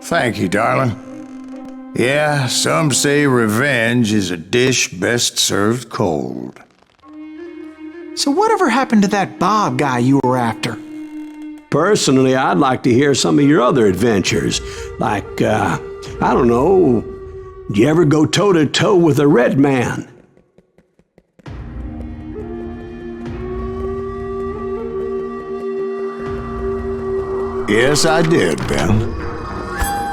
Thank you, darling. Yeah, some say revenge is a dish best served cold. So whatever happened to that Bob guy you were after? Personally, I'd like to hear some of your other adventures. Like, I don't know, did you ever go toe-to-toe with a red man? Yes, I did, Ben.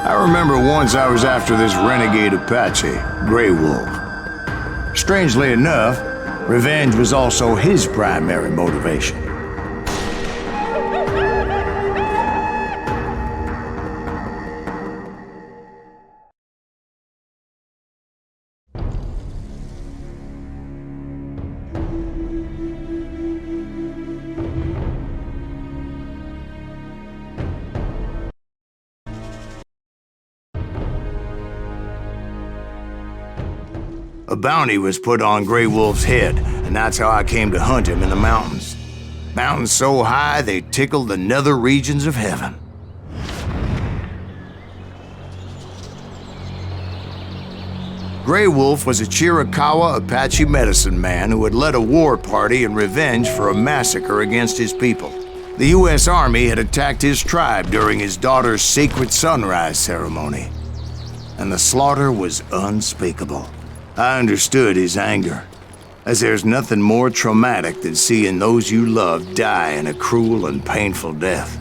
I remember once I was after this renegade Apache, Grey Wolf. Strangely enough, revenge was also his primary motivation. A bounty was put on Grey Wolf's head, and that's how I came to hunt him in the mountains. Mountains so high they tickled the nether regions of heaven. Grey Wolf was a Chiricahua Apache medicine man who had led a war party in revenge for a massacre against his people. The U.S. Army had attacked his tribe during his daughter's sacred sunrise ceremony, and the slaughter was unspeakable. I understood his anger, as there's nothing more traumatic than seeing those you love die in a cruel and painful death.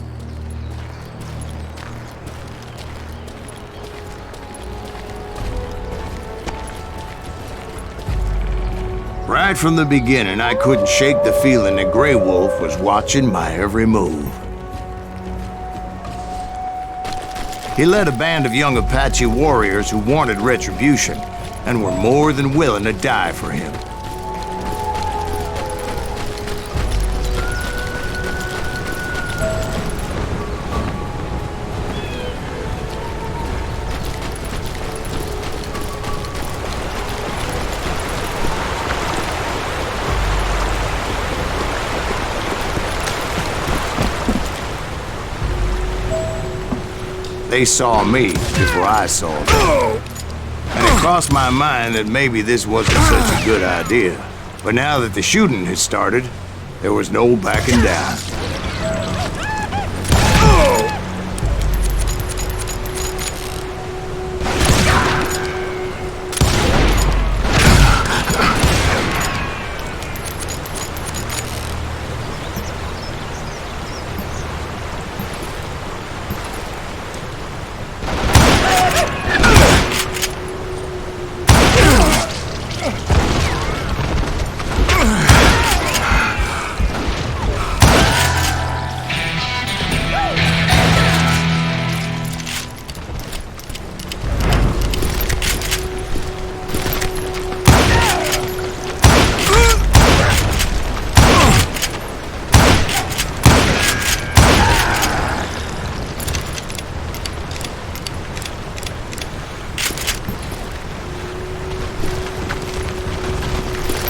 Right from the beginning, I couldn't shake the feeling that Grey Wolf was watching my every move. He led a band of young Apache warriors who wanted retribution, and were more than willing to die for him. They saw me before I saw them. And it crossed my mind that maybe this wasn't such a good idea. But now that the shooting had started, there was no backing down.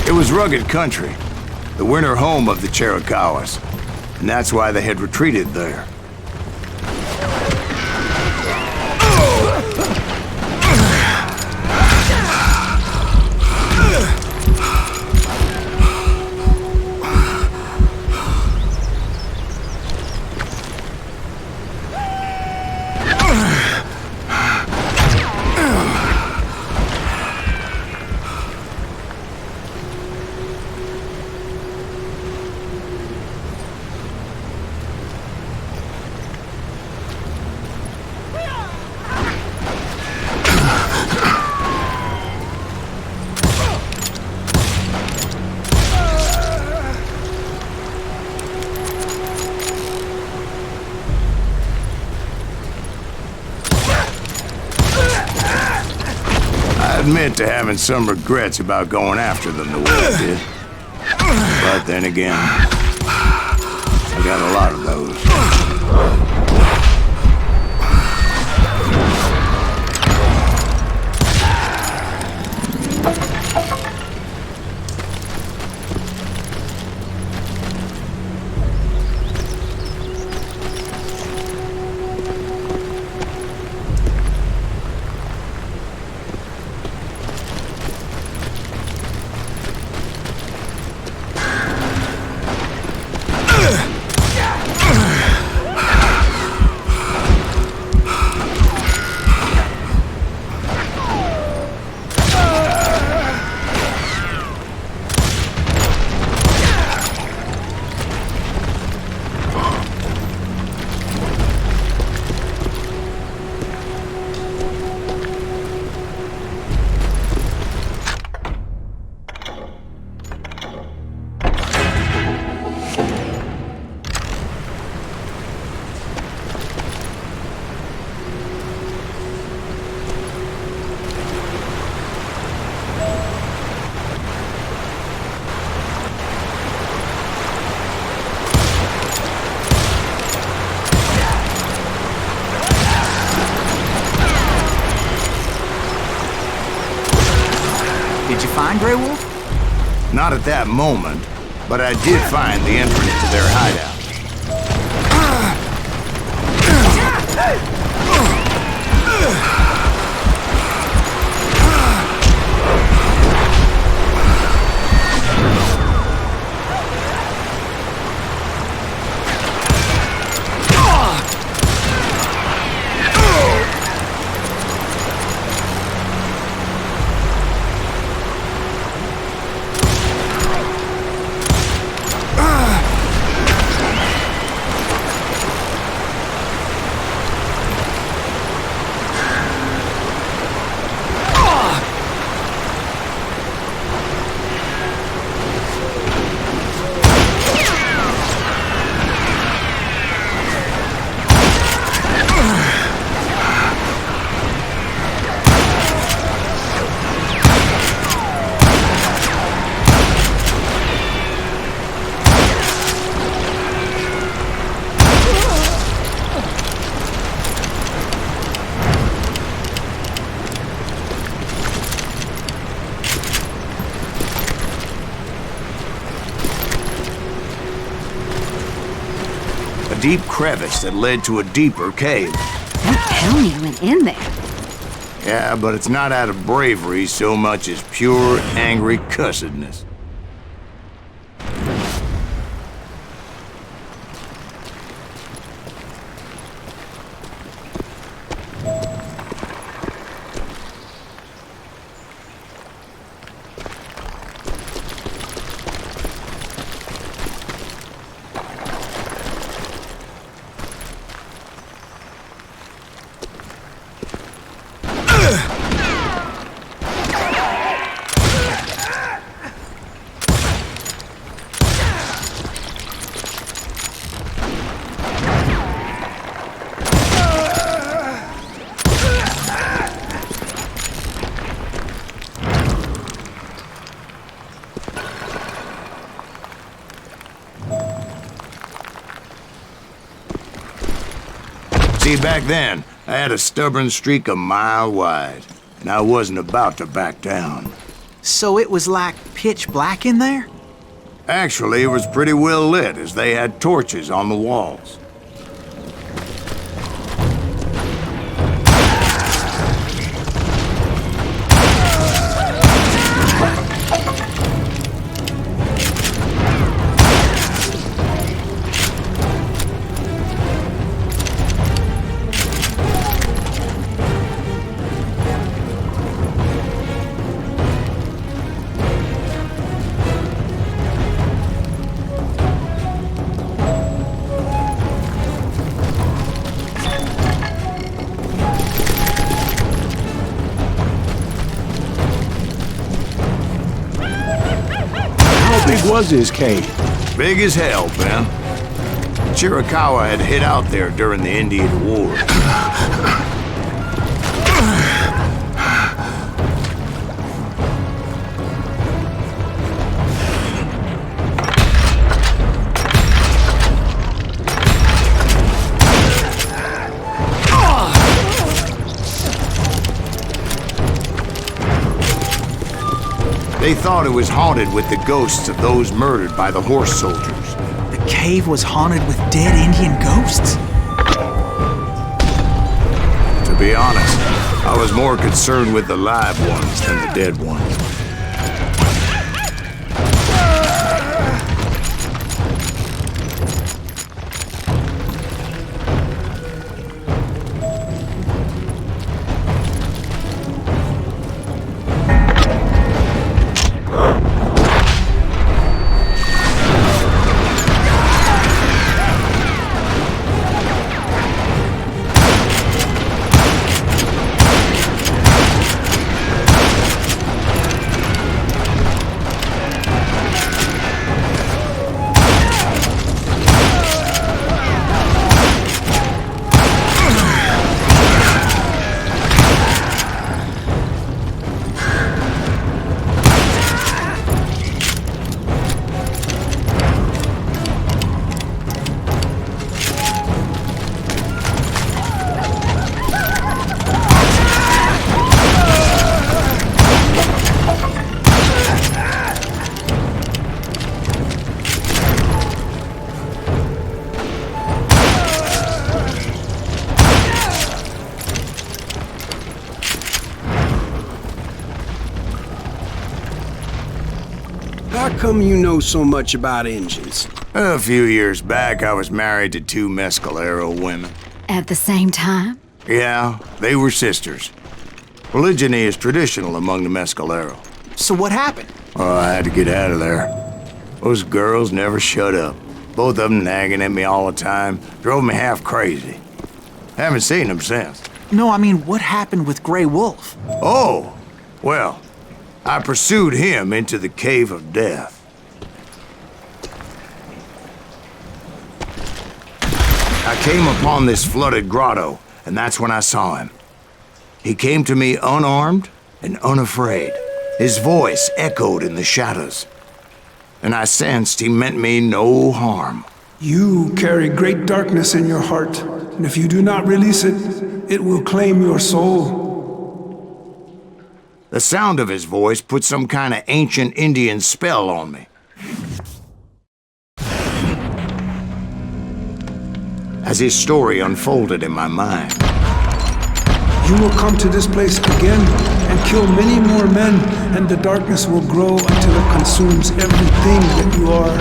It was rugged country, the winter home of the Chiricahuas, and that's why they had retreated there. I admit to having some regrets about going after them the way I did. But then again, I got a lot of those. Did you find Grey Wolf? Not at that moment, but I did find the entrance to their hideout. A deep crevice that led to a deeper cave. Don't tell me you went in there. Yeah, but it's not out of bravery so much as pure, angry cussedness. See, back then, I had a stubborn streak a mile wide, and I wasn't about to back down. So it was like pitch black in there? Actually, it was pretty well lit, as they had torches on the walls. How big was this cave? Big as hell, Ben. Chiricahua had hid out there during the Indian War. They thought it was haunted with the ghosts of those murdered by the horse soldiers. The cave was haunted with dead Indian ghosts? To be honest, I was more concerned with the live ones than the dead ones. come you know so much about engines? A few years back, I was married to two Mescalero women. At the same time? Yeah, they were sisters. Polygyny is traditional among the Mescalero. So what happened? Oh, I had to get out of there. Those girls never shut up. Both of them nagging at me all the time. Drove me half crazy. Haven't seen them since. No, I mean, what happened with Grey Wolf? Oh, well, I pursued him into the Cave of Death. I came upon this flooded grotto, and that's when I saw him. He came to me unarmed and unafraid. His voice echoed in the shadows, and I sensed he meant me no harm. You carry great darkness in your heart, and if you do not release it, it will claim your soul. The sound of his voice put some kind of ancient Indian spell on me. As his story unfolded in my mind, You will come to this place again and kill many more men, and the darkness will grow until it consumes everything that you are.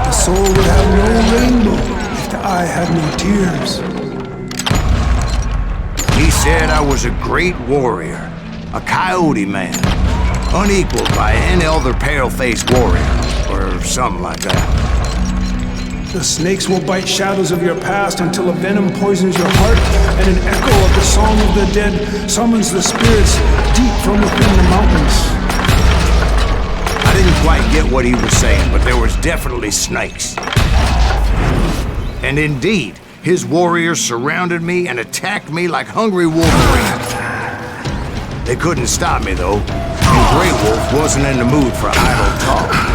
The soul would have no rainbow if the eye had no tears. he said I was a great warrior, a coyote man, unequaled by any other pale-faced warrior, or something like that. The snakes will bite shadows of your past until a venom poisons your heart, and an echo of the song of the dead summons the spirits deep from within the mountains. I didn't quite get what he was saying, but there was definitely snakes. And indeed, his warriors surrounded me and attacked me like hungry wolverines. They couldn't stop me, though, and Grey Wolf wasn't in the mood for idle talk.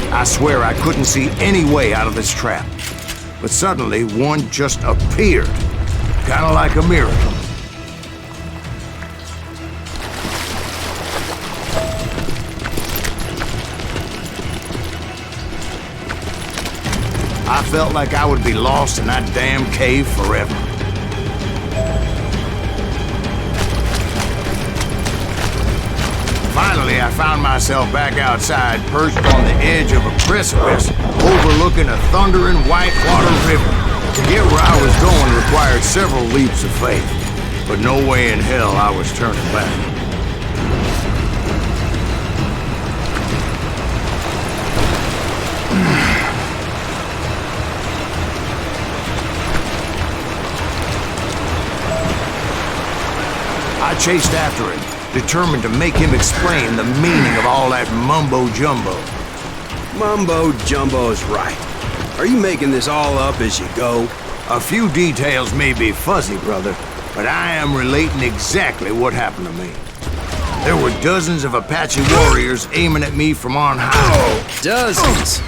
I swear I couldn't see any way out of this trap. But suddenly, one just appeared. Kind of like a miracle. I felt like I would be lost in that damn cave forever. Finally, I found myself back outside, perched on the edge of a precipice, overlooking a thundering whitewater river. To get where I was going required several leaps of faith, but no way in hell I was turning back. I chased after him, determined to make him explain the meaning of all that mumbo-jumbo. Mumbo-jumbo's right. Are you making this all up as you go? A few details may be fuzzy, brother, but I am relating exactly what happened to me. There were dozens of Apache warriors aiming at me from on high. Dozens?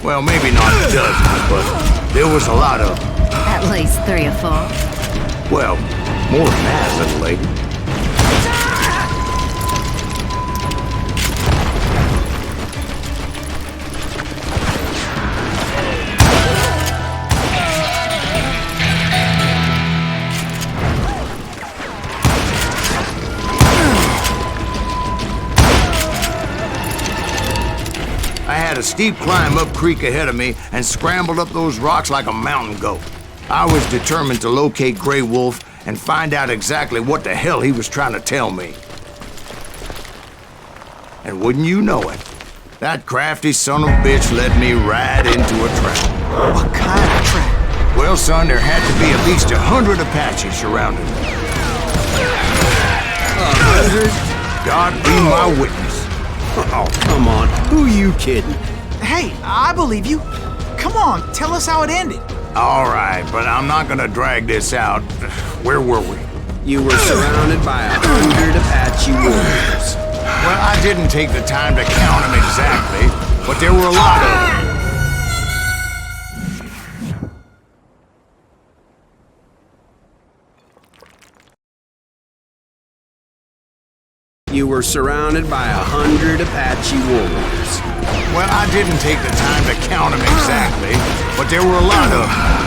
Well, maybe not dozens, but there was a lot of them. At least 3 or 4. Well, more than that, little lady. I had a steep climb up creek ahead of me and scrambled up those rocks like a mountain goat. I was determined to locate Grey Wolf and find out exactly what the hell he was trying to tell me. And wouldn't you know it, that crafty son of a bitch led me right into a trap. What kind of trap? Well, son, there had to be at least 100 Apaches surrounding me. 100? God be my witness. Oh, come on. Who are you kidding? Hey, I believe you. Come on, tell us how it ended. All right, but I'm not gonna drag this out. Where were we? You were surrounded by 100 Apache warriors. Well, I didn't take the time to count them exactly, but there were a lot of them. You were surrounded by 100 Apache warriors. Well, I didn't take the time to count them exactly, but there were a lot of them.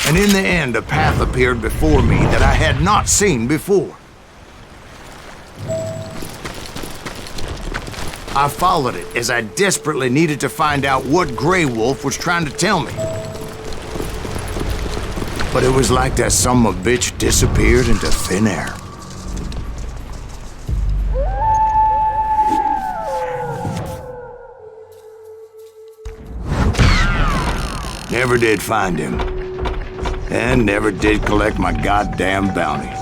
And in the end, a path appeared before me that I had not seen before. I followed it as I desperately needed to find out what Grey Wolf was trying to tell me. But it was like that son of a bitch disappeared into thin air. Never did find him. And never did collect my goddamn bounty.